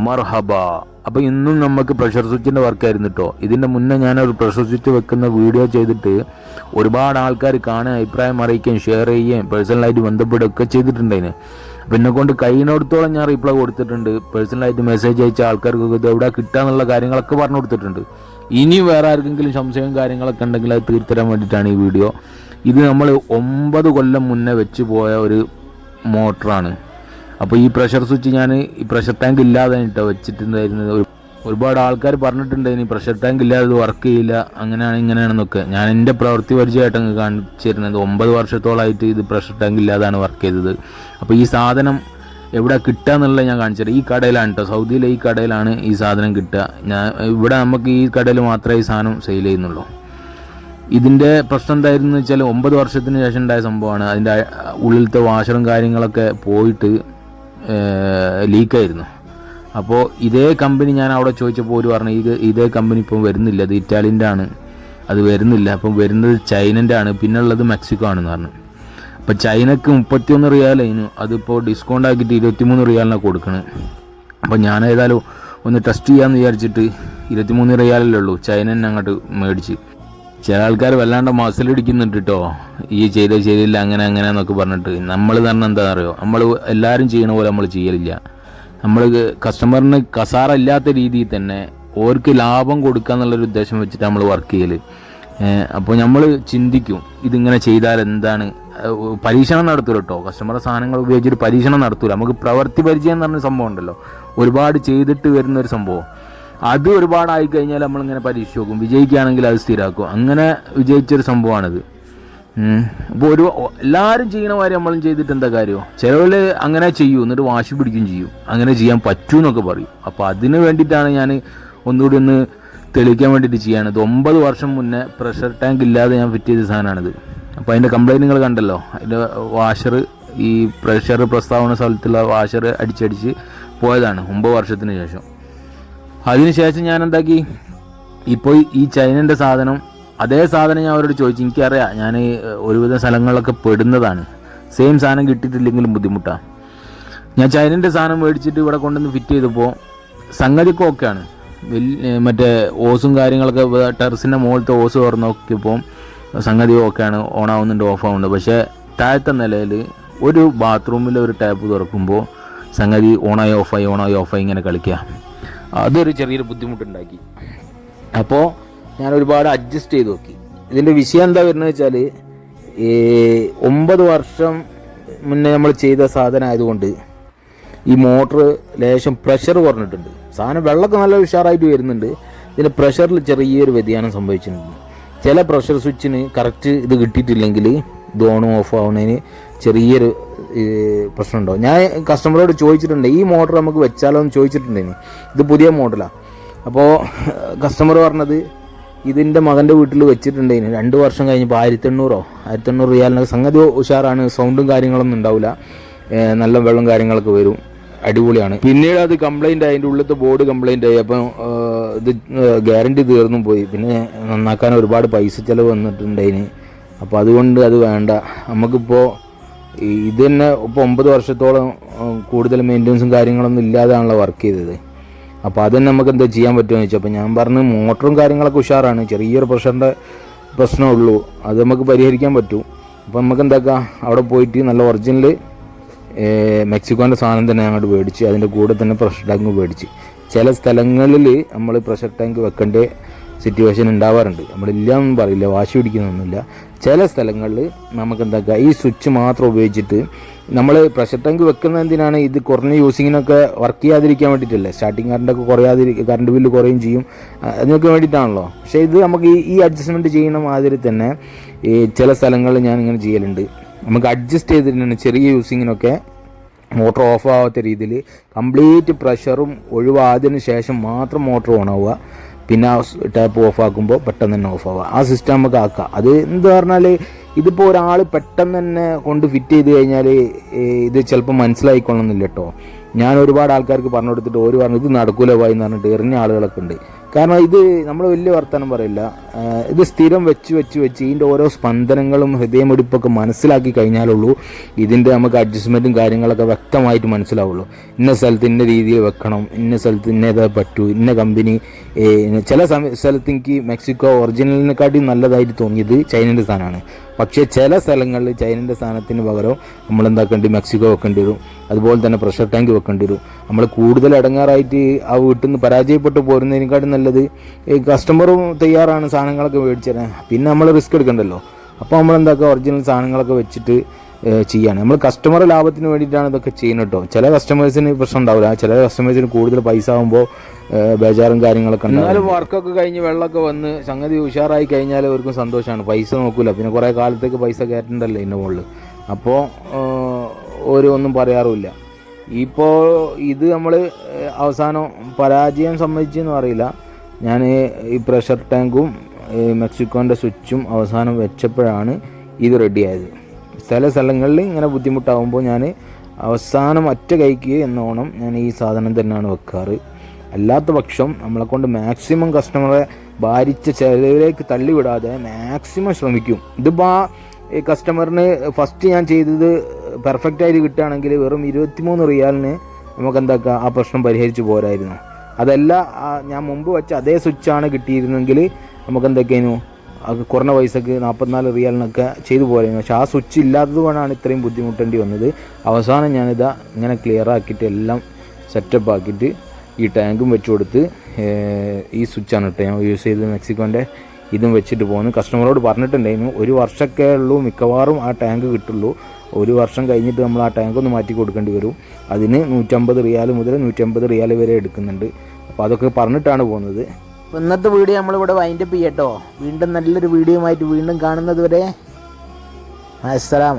മർഹബ. അപ്പോൾ ഇന്നും നമുക്ക് പ്രഷർ സ്വിച്ചിൻ്റെ വർക്കായിരുന്നു കേട്ടോ. ഇതിൻ്റെ മുന്നേ ഞാനൊരു പ്രഷർ സ്വിച്ച് വെക്കുന്ന വീഡിയോ ചെയ്തിട്ട് ഒരുപാട് ആൾക്കാർ കാണാൻ, അഭിപ്രായം അറിയിക്കുകയും ഷെയർ ചെയ്യുകയും പേഴ്സണലായിട്ട് ബന്ധപ്പെടുകയൊക്കെ ചെയ്തിട്ടുണ്ടായിന്. പിന്നെ കൊണ്ട് കഴിയുന്നിടത്തോളം ഞാൻ റീപ്ലൈ കൊടുത്തിട്ടുണ്ട്. പേഴ്സണലായിട്ട് മെസ്സേജ് അയച്ച ആൾക്കാർക്ക് ഇത് എവിടെ കിട്ടാന്നുള്ള കാര്യങ്ങളൊക്കെ പറഞ്ഞു കൊടുത്തിട്ടുണ്ട്. ഇനി വേറെ ആർക്കെങ്കിലും സംശയവും കാര്യങ്ങളൊക്കെ ഉണ്ടെങ്കിൽ അത് തീർത്തരാൻ വേണ്ടിയിട്ടാണ് ഈ വീഡിയോ. ഇത് നമ്മൾ 9 കൊല്ലം മുന്നേ വെച്ച് പോയ ഒരു മോട്ടറാണ്. അപ്പോൾ ഈ പ്രഷർ സ്വിച്ച് ഞാൻ ഈ പ്രഷർ ടാങ്ക് ഇല്ലാതെ കേട്ടോ വെച്ചിട്ടുണ്ടായിരുന്നത്. ഒരുപാട് ആൾക്കാർ പറഞ്ഞിട്ടുണ്ടായിരുന്നു പ്രഷർ ടാങ്ക് ഇല്ലാതെ ഇത് വർക്ക് ചെയ്യില്ല, അങ്ങനെയാണ് ഇങ്ങനെയാണെന്നൊക്കെ. ഞാൻ എൻ്റെ പ്രവൃത്തി പരിചയമായിട്ട് അങ്ങ് കാണിച്ചിരുന്നത്. 9 വർഷത്തോളമായിട്ട് ഇത് പ്രഷർ ടാങ്ക് ഇല്ലാതാണ് വർക്ക് ചെയ്തത്. അപ്പോൾ ഈ സാധനം എവിടെ കിട്ടുക എന്നുള്ളത് ഞാൻ കാണിച്ചത്. ഈ കടയിലാണ് കേട്ടോ, സൗദിയിലെ ഈ കടയിലാണ് ഈ സാധനം കിട്ടുക. ഇവിടെ നമുക്ക് ഈ കടയിൽ മാത്രമേ ഈ സാധനം സെയിൽ ചെയ്യുന്നുള്ളൂ. ഇതിൻ്റെ പ്രശ്നം എന്തായിരുന്നു വെച്ചാൽ 9 വർഷത്തിന് ശേഷം ഉണ്ടായ സംഭവമാണ്. അതിൻ്റെ ഉള്ളിലത്തെ വാഷറും കാര്യങ്ങളൊക്കെ പോയിട്ട് ലീക്കായിരുന്നു. അപ്പോൾ ഇതേ കമ്പനി ഞാൻ അവിടെ ചോദിച്ചപ്പോൾ ഒരു പറഞ്ഞു ഇതേ കമ്പനി ഇപ്പം വരുന്നില്ല, അത് ഇറ്റാലിയൻ്റെ ആണ്, അത് വരുന്നില്ല. അപ്പം വരുന്നത് ചൈനൻ്റെ ആണ്, പിന്നെ ഉള്ളത് മെക്സിക്കോ ആണെന്ന് പറഞ്ഞു. അപ്പോൾ ചൈനക്ക് 31 റിയാലായിരുന്നു, അതിപ്പോൾ ഡിസ്കൗണ്ട് ആക്കിയിട്ട് 23 റിയാലിനാണ് കൊടുക്കണത്. അപ്പോൾ ഞാൻ ഏതായാലും ഒന്ന് ടെസ്റ്റ് ചെയ്യാമെന്ന് വിചാരിച്ചിട്ട് 23 റിയാലല്ലേ ഉള്ളൂ, ചൈനനെ അങ്ങോട്ട് മേടിച്ച്. ചില ആൾക്കാർ വല്ലാണ്ട് മസിലിടിക്കുന്നുണ്ട് കേട്ടോ, ഈ ചെയ്ത ശരിയില്ല അങ്ങനെ അങ്ങനെയെന്നൊക്കെ പറഞ്ഞിട്ട്. നമ്മൾ തന്നെ എന്താണെന്ന് അറിയോ, നമ്മൾ എല്ലാവരും ചെയ്യണ പോലെ നമ്മൾ ചെയ്യലില്ല. നമ്മൾ കസ്റ്റമറിന് കസാര ഇല്ലാത്ത രീതിയിൽ തന്നെ ഓർക്ക് ലാഭം കൊടുക്കുക എന്നുള്ളൊരു ഉദ്ദേശം വെച്ചിട്ട് നമ്മൾ വർക്ക് ചെയ്യൽ. അപ്പോൾ നമ്മൾ ചിന്തിക്കും ഇതിങ്ങനെ ചെയ്താൽ എന്താണ്, പരീക്ഷണം നടത്തൂല കേട്ടോ. കസ്റ്റമറുടെ സാധനങ്ങൾ ഉപയോഗിച്ചിട്ട് പരീക്ഷണം നടത്തൂല. നമുക്ക് പ്രവൃത്തി പരിചയം എന്ന് പറഞ്ഞ സംഭവം ഉണ്ടല്ലോ, ഒരുപാട് ചെയ്തിട്ട് വരുന്നൊരു സംഭവം. അത് ഒരുപാടായി കഴിഞ്ഞാൽ നമ്മളിങ്ങനെ പരീക്ഷ നോക്കും, വിജയിക്കുകയാണെങ്കിൽ അത് സ്ഥിരമാക്കും. അങ്ങനെ വിജയിച്ചൊരു സംഭവമാണിത്. അപ്പോൾ എല്ലാവരും ചെയ്യണ കാര്യം നമ്മളും ചെയ്തിട്ട് എന്താ കാര്യമോ? ചിലവർ അങ്ങനെ ചെയ്യൂ, എന്നിട്ട് വാശി പിടിക്കുകയും ചെയ്യും, അങ്ങനെ ചെയ്യാൻ പറ്റൂ എന്നൊക്കെ പറയും. അപ്പോൾ അതിന് വേണ്ടിയിട്ടാണ് ഞാൻ ഒന്നുകൂടി ഒന്ന് തെളിയിക്കാൻ വേണ്ടിയിട്ട് ചെയ്യാണ്. 9 വർഷം മുന്നേ പ്രഷർ ടാങ്ക് ഇല്ലാതെ ഞാൻ ഫിറ്റ് ചെയ്ത സാധനമാണിത്. അപ്പോൾ അതിൻ്റെ കംപ്ലൈൻറ്റ് നിങ്ങൾ കണ്ടല്ലോ. അതിൻ്റെ വാഷർ, ഈ പ്രഷർ പ്രസ്താവന സ്ഥലത്തുള്ള വാഷർ അടിച്ചടിച്ച് പോയതാണ് 9 വർഷത്തിന് ശേഷം. അതിനുശേഷം ഞാൻ എന്താക്കി, ഇപ്പോൾ ഈ ചൈനൻ്റെ സാധനം, അതേ സാധനം ഞാൻ അവരോട് ചോദിച്ചു. എനിക്കറിയാം ഞാൻ ഒരുവിധ സ്ഥലങ്ങളിലൊക്കെ പെടുന്നതാണ്, സെയിം സാധനം കിട്ടിയിട്ടില്ലെങ്കിലും ബുദ്ധിമുട്ടാണ്. ഞാൻ ചൈനൻ്റെ സാധനം മേടിച്ചിട്ട് ഇവിടെ കൊണ്ടുവന്ന് ഫിറ്റ് ചെയ്തപ്പോൾ സംഗതിയൊക്കെ ഓക്കെയാണ്. മറ്റേ ഓസും കാര്യങ്ങളൊക്കെ ടെറസിൻ്റെ മുകളിലത്തെ ഓസ് തുറന്ന് നോക്കിയപ്പോൾ സംഗതി ഓക്കെയാണ്, ഓണാവുന്നുണ്ട്, ഓഫാവുന്നുണ്ട്. പക്ഷേ താഴത്തെ നിലയിൽ ഒരു ബാത്റൂമിൽ ഒരു ടാപ്പ് തുറക്കുമ്പോൾ സംഗതി ഓണായി ഓഫായി ഓണായി ഓഫായി ഇങ്ങനെ കളിക്കുക. അതൊരു ചെറിയൊരു ബുദ്ധിമുട്ടുണ്ടാക്കി. അപ്പോൾ ഞാൻ ഒരുപാട് അഡ്ജസ്റ്റ് ചെയ്ത് നോക്കി. ഇതിൻ്റെ വിഷയം എന്താ വരുന്നത് വെച്ചാൽ, 9 വർഷം മുന്നേ നമ്മൾ ചെയ്ത സാധനം ആയതുകൊണ്ട് ഈ മോട്ടർ ലേശം പ്രഷർ കുറഞ്ഞിട്ടുണ്ട്. സാധനം വെള്ളമൊക്കെ നല്ല ഉഷാറായിട്ട് വരുന്നുണ്ട്, ഇതിൻ്റെ പ്രഷറിൽ ചെറിയൊരു വ്യതിയാനം സംഭവിച്ചിട്ടുണ്ട്. ചില പ്രഷർ സ്വിച്ചിന് കറക്റ്റ് ഇത് കിട്ടിയിട്ടില്ലെങ്കിൽ ഇത് ഓണും ഓഫ് ആവുന്നതിന് ചെറിയൊരു പ്രശ്നമുണ്ടോ. ഞാൻ കസ്റ്റമറോട് ചോദിച്ചിട്ടുണ്ട്, ഈ മോട്ടർ നമുക്ക് വെച്ചാലോ എന്ന് ചോദിച്ചിട്ടുണ്ടെങ്കിൽ. ഇത് പുതിയ മോഡലാണ്. അപ്പോൾ കസ്റ്റമർ പറഞ്ഞത് ഇതിൻ്റെ മകൻ്റെ വീട്ടിൽ വെച്ചിട്ടുണ്ടെങ്കിൽ 2 വർഷം കഴിഞ്ഞപ്പോൾ 1800 റിയാലിനൊക്കെ സംഗതി ഉഷാറാണ്, സൗണ്ടും കാര്യങ്ങളൊന്നും ഉണ്ടാവില്ല, നല്ല വെള്ളം കാര്യങ്ങളൊക്കെ വരും, അടിപൊളിയാണ്. പിന്നീട് അത് കംപ്ലൈൻ്റ് ആയി, അതിൻ്റെ ഉള്ളിലത്തെ ബോർഡ് കംപ്ലൈൻ്റ് ആയി. അപ്പം ഇത് ഗ്യാരണ്ടി തീർന്നും പോയി. പിന്നെ നന്നാക്കാൻ ഒരുപാട് പൈസ ചിലവ് വന്നിട്ടുണ്ടതിന്. അപ്പോൾ അതുകൊണ്ട് അത് വേണ്ട, നമുക്കിപ്പോൾ ഇത് തന്നെ ഇപ്പോൾ 9 വർഷത്തോളം കൂടുതൽ മെയിൻ്റനൻസും കാര്യങ്ങളൊന്നും ഇല്ലാതെയാണല്ലോ വർക്ക് ചെയ്തത്. അപ്പോൾ അത് തന്നെ നമുക്ക് എന്താ ചെയ്യാൻ പറ്റുമെന്ന് ചോദിച്ചു. അപ്പോൾ ഞാൻ പറഞ്ഞു മോട്ടറും കാര്യങ്ങളൊക്കെ ഉഷാറാണ്, ചെറിയൊരു പ്രഷറിൻ്റെ പ്രശ്നമുള്ളൂ, അത് നമുക്ക് പരിഹരിക്കാൻ പറ്റും. അപ്പോൾ നമുക്ക് എന്താക്കാം, അവിടെ പോയിട്ട് നല്ല ഒറിജിനൽ മെക്സിക്കോൻ്റെ സാധനം തന്നെ അങ്ങോട്ട് മേടിച്ച് അതിൻ്റെ കൂടെ തന്നെ പ്രഷർ ടാങ്ക് മേടിച്ച്. ചില സ്ഥലങ്ങളിൽ നമ്മൾ പ്രഷർ ടാങ്ക് വെക്കേണ്ട സിറ്റുവേഷൻ ഉണ്ടാവാറുണ്ട്, നമ്മളില്ലാന്നും പറയില്ല, വാശി പിടിക്കുന്നൊന്നുമില്ല. ചില സ്ഥലങ്ങളിൽ നമുക്ക് എന്താക്കുക, ഈ സ്വിച്ച് മാത്രം ഉപയോഗിച്ചിട്ട് നമ്മൾ പ്രഷർ ടാങ്ക് വെക്കുന്ന എന്തിനാണ്, ഇത് കുറഞ്ഞ യൂസിങ്ങിനൊക്കെ വർക്ക് ചെയ്യാതിരിക്കാൻ വേണ്ടിയിട്ടല്ലേ. സ്റ്റാർട്ടിങ് കറണ്ടൊക്കെ കറണ്ട് ബില്ല് കുറയും ചെയ്യും, അതിനൊക്കെ വേണ്ടിയിട്ടാണല്ലോ. പക്ഷേ ഇത് നമുക്ക് ഈ അഡ്ജസ്റ്റ്മെൻറ്റ് ചെയ്യുന്ന മാതിരി തന്നെ ഈ ചില സ്ഥലങ്ങളിൽ ഞാൻ ഇങ്ങനെ ചെയ്യലുണ്ട്. നമുക്ക് അഡ്ജസ്റ്റ് ചെയ്തിട്ടുണ്ട് ചെറിയ യൂസിങ്ങിനൊക്കെ മോട്ടർ ഓഫ് ആവാത്ത രീതിയിൽ കംപ്ലീറ്റ് പ്രഷറും ഒഴിവായതിനു ശേഷം മാത്രം മോട്ടർ ഓൺ ആവുക. പിന്നെ ആ ടാപ്പ് ഓഫ് ആക്കുമ്പോൾ പെട്ടെന്ന് തന്നെ ഓഫ് ആവുക. ആ സിസ്റ്റം നമുക്ക് ആക്കാം. അത് എന്താ പറഞ്ഞാൽ, ഇതിപ്പോൾ ഒരാൾ പെട്ടെന്ന് തന്നെ കൊണ്ട് ഫിറ്റ് ചെയ്ത് കഴിഞ്ഞാൽ ഇത് ചിലപ്പോൾ മനസ്സിലായിക്കൊള്ളണമെന്നില്ല കേട്ടോ. ഞാൻ ഒരുപാട് ആൾക്കാർക്ക് പറഞ്ഞു കൊടുത്തിട്ട് ഒരു പറഞ്ഞു ഇത് നടക്കൂല പോയി എന്ന് പറഞ്ഞിട്ട് എറിഞ്ഞ ആളുകളൊക്കെ ഉണ്ട്. കാരണം ഇത് നമ്മൾ വലിയ വർത്തമാനം പറയില്ല, ഇത് സ്ഥിരം വെച്ച് ഇതിൻ്റെ ഓരോ സ്പന്ദനങ്ങളും ഹൃദയമിടിപ്പൊക്കെ മനസ്സിലാക്കി കഴിഞ്ഞാലുള്ളൂ ഇതിൻ്റെ നമുക്ക് അഡ്ജസ്റ്റ്മെൻറ്റും കാര്യങ്ങളൊക്കെ വ്യക്തമായിട്ട് മനസ്സിലാവുള്ളൂ. ഇന്ന സ്ഥലത്ത് ഇന്ന രീതിയിൽ വെക്കണം, ഇന്ന സ്ഥലത്ത് ഇന്നതേ പറ്റൂ, ഇന്ന കമ്പനി. ചില സ്ഥലത്ത് എനിക്ക് മെക്സിക്കോ ഒറിജിനലിനെക്കാട്ടി നല്ലതായിട്ട് തോന്നിയത് ചൈനൻ്റെ സാധനമാണ്. പക്ഷേ ചില സ്ഥലങ്ങളിൽ ചൈനൻ്റെ സാധനത്തിന് പകരം നമ്മൾ എന്താക്കേണ്ടി മെക്സിക്കോ വെക്കേണ്ടി വരും. അതുപോലെ തന്നെ പ്രഷർ ടാങ്ക് വെക്കേണ്ടി വരും. നമ്മൾ കൂടുതൽ ഇടങ്ങാറായിട്ട് ആ വീട്ടിൽ നിന്ന് പരാജയപ്പെട്ട് പോരുന്നതിനെക്കാട്ടും നല്ലത് കസ്റ്റമറും തയ്യാറാണ് സാധനങ്ങളൊക്കെ മേടിച്ചു തരാൻ, പിന്നെ നമ്മൾ റിസ്ക് എടുക്കണ്ടല്ലോ. അപ്പോൾ നമ്മൾ എന്താക്കുക, ഒറിജിനൽ സാധനങ്ങളൊക്കെ വെച്ചിട്ട് ചെയ്യാണ്. നമ്മൾ കസ്റ്റമർ ലാഭത്തിന് വേണ്ടിയിട്ടാണ് ഇതൊക്കെ ചെയ്യുന്നത് കേട്ടോ. ചില കസ്റ്റമേഴ്സിന് പ്രശ്നം ഉണ്ടാവില്ല, ചില കസ്റ്റമേഴ്സിന് കൂടുതൽ പൈസ ആകുമ്പോൾ ബേജാറും കാര്യങ്ങളൊക്കെ ഉണ്ടാവും. എന്നാലും വർക്കൊക്കെ കഴിഞ്ഞ് വെള്ളമൊക്കെ വന്ന് സംഗതി ഉഷാറായി കഴിഞ്ഞാൽ അവർക്കും സന്തോഷമാണ്. പൈസ നോക്കില്ല, പിന്നെ കുറേ കാലത്തേക്ക് പൈസ കയറ്റണ്ടല്ലോ ഇതിൻ്റെ മുകളിൽ. അപ്പോൾ ഒന്നും പറയാറുമില്ല. ഇപ്പോൾ ഇത് നമ്മൾ അവസാനം പരാജയം സമ്മതിച്ചെന്ന് അറിയില്ല. ഞാൻ ഈ പ്രഷർ ടാങ്കും മെക്സിക്കോൻ്റെ സ്വിച്ചും അവസാനം വെച്ചപ്പോഴാണ് ഇത് റെഡിയായത്. ചില സ്ഥലങ്ങളിൽ ഇങ്ങനെ ബുദ്ധിമുട്ടാകുമ്പോൾ ഞാൻ അവസാനം ഒറ്റ കൈക്ക് എന്നോണം ഞാൻ ഈ സാധനം തന്നെയാണ് വെക്കാറ്. അല്ലാത്ത പക്ഷം നമ്മളെക്കൊണ്ട് മാക്സിമം കസ്റ്റമറെ ഭാരിച്ച ചിലവിലേക്ക് തള്ളിവിടാതെ മാക്സിമം ശ്രമിക്കും. ഇതിപ്പോൾ ഈ കസ്റ്റമറിന് ഫസ്റ്റ് ഞാൻ ചെയ്തത് പെർഫെക്റ്റായിട്ട് കിട്ടുകയാണെങ്കിൽ വെറും 23 റിയാലിന് നമുക്ക് എന്താക്കുക ആ പ്രശ്നം പരിഹരിച്ച് പോരായിരുന്നു. അതല്ല ഞാൻ മുമ്പ് വെച്ച അതേ സ്വിച്ചാണ് കിട്ടിയിരുന്നെങ്കിൽ നമുക്ക് എന്തൊക്കെയായിരുന്നു അത് കുറഞ്ഞ പൈസക്ക് 44 റിയാലിനൊക്കെ ചെയ്തു പോരായിരുന്നു. പക്ഷേ ആ സ്വിച്ച് ഇല്ലാത്തത് കൊണ്ടാണ് ഇത്രയും ബുദ്ധിമുട്ടേണ്ടി വന്നത്. അവസാനം ഞാനിതാ ഇങ്ങനെ ക്ലിയർ ആക്കിയിട്ട് എല്ലാം സെറ്റപ്പ് ആക്കിയിട്ട് ഈ ടാങ്കും വെച്ച് കൊടുത്ത് ഈ സ്വിച്ചാണ് കേട്ടോ ഞാൻ യൂസ് ചെയ്തത് മെക്സിക്കോൻ്റെ. ഇതും വെച്ചിട്ട് പോകുന്നു. കസ്റ്റമറോട് പറഞ്ഞിട്ടുണ്ടായിരുന്നു 1 വർഷമൊക്കെ ഉള്ളൂ മിക്കവാറും ആ ടാങ്ക് കിട്ടുള്ളൂ. 1 വർഷം കഴിഞ്ഞിട്ട് നമ്മൾ ആ ടാങ്ക് ഒന്ന് മാറ്റി കൊടുക്കേണ്ടി വരും. അതിന് 150 റിയാൽ മുതൽ 150 റിയാൽ വരെ എടുക്കുന്നുണ്ട്. അപ്പോൾ അതൊക്കെ പറഞ്ഞിട്ടാണ് പോകുന്നത്. അപ്പോൾ ഇന്നത്തെ വീഡിയോ നമ്മളിവിടെ വൈൻഡപ്പ് ചെയ്യട്ടോ. വീണ്ടും നല്ലൊരു വീഡിയോ ആയിട്ട് വീണ്ടും കാണുന്നത് വരെ അസ്സലാമു